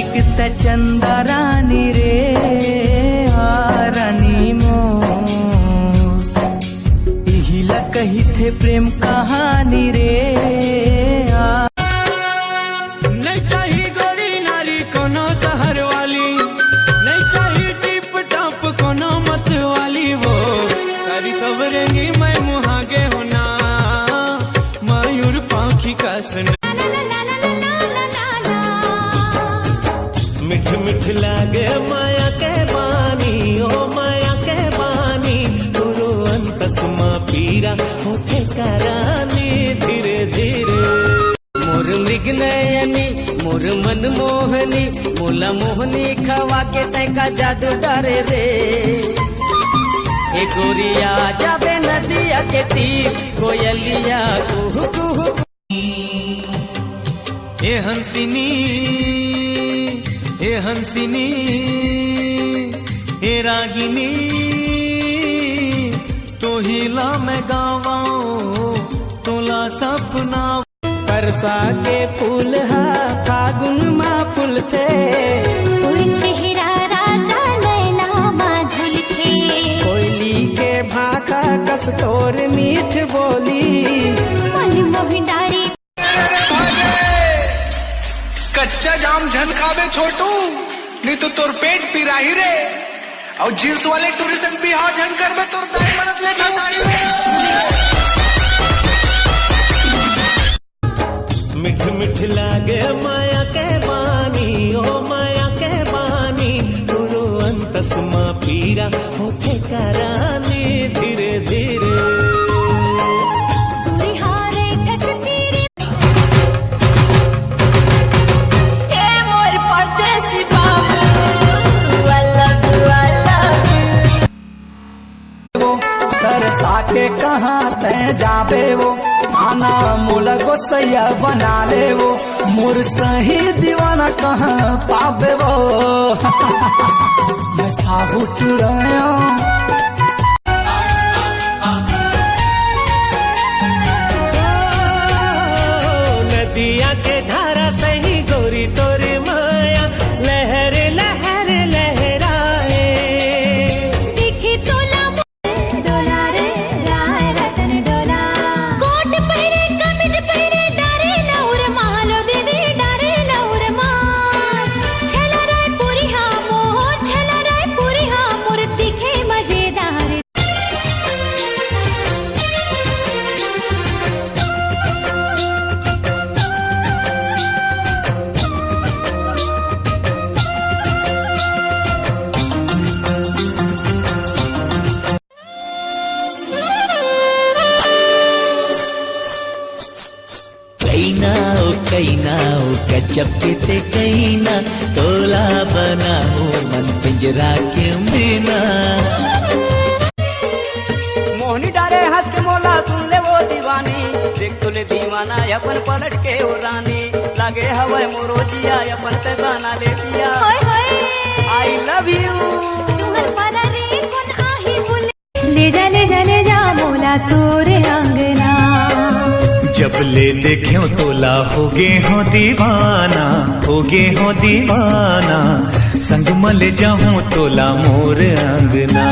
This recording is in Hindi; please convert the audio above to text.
लिखता चंदा रानी रे रानी मो इहिला कही थे प्रेम कहानी रे नहीं चाहिए गोरी नारी कोनो शहर वाली, नहीं चाहिए टिप टॉप कोनो मत वाली, वो करी सवरेंगी मैं मुहागे होना मयूर पाखी का सुना। मिठ मिठ लागे माया के बानी ओ माया के बानी गुरु अंतसमा पीरा होठे करानी धीरे धीरे मोर मृग नयनी मोर मन मोहनी मोला मोहनी खवा के तैका जादू डरे रे ए गोरिया जाबे नदिया के तीर कोयलिया कुहू कुहू ए हंसिनी ए हंसिनी ए रागिनी तो हिला मैं गावाओ तोला सपना परसा के फूल हा फागुन मा फूल थे कोई चेहरा राजा नैना मा झुलके कोयली के भाखा कस तोर मीठ बोली मन मोह डारी कच्चा जाम झन खावे छोटू नहीं तो तोर पेट पिराही रे और जींस वाले टूरिज्म भी हाँ झन कर में तोर दाई मदद ले खाई रे। मिठ मिठ लागे माया के बानी ओ माया के बानी गुरु अंतसमा पीरा होठे करानी धीरे धीरे के कहाँ तय जाबे वो आना मोल गोसैया बना ले वो मोर सही दीवाना कहाँ पाबे वो मैं साबुत रहा नदिया के धारा सही गोरी तोरे माया लहर लहर लहराए दिखी तोला डोला रे गाय रतन डोला कोट पहरे कमीज पहरे डारे लौर मालो दीदी डारे लौर मार छला राय पूरी हाँ मोह छला राय पूरी हाँ मोर दिखे मजेदार कैनाओ गजब के ते कैना तोला बनाओ मन पिंजरा के मीना मोहनी डारे हंस के मोला सुन ले वो दीवानी देख तो ले दीवाना अपन पलट के ओ रानी लागे हवा मोरो जिया अपन ते गाना ले पिया आई लव यू तुम्हार पारा रे कौन आही बोले ले जा मोला तोरे अंगना जब ले देख्यो तोला होगे हो दीवाना संग मल जाऊं तोला मोर अंगना।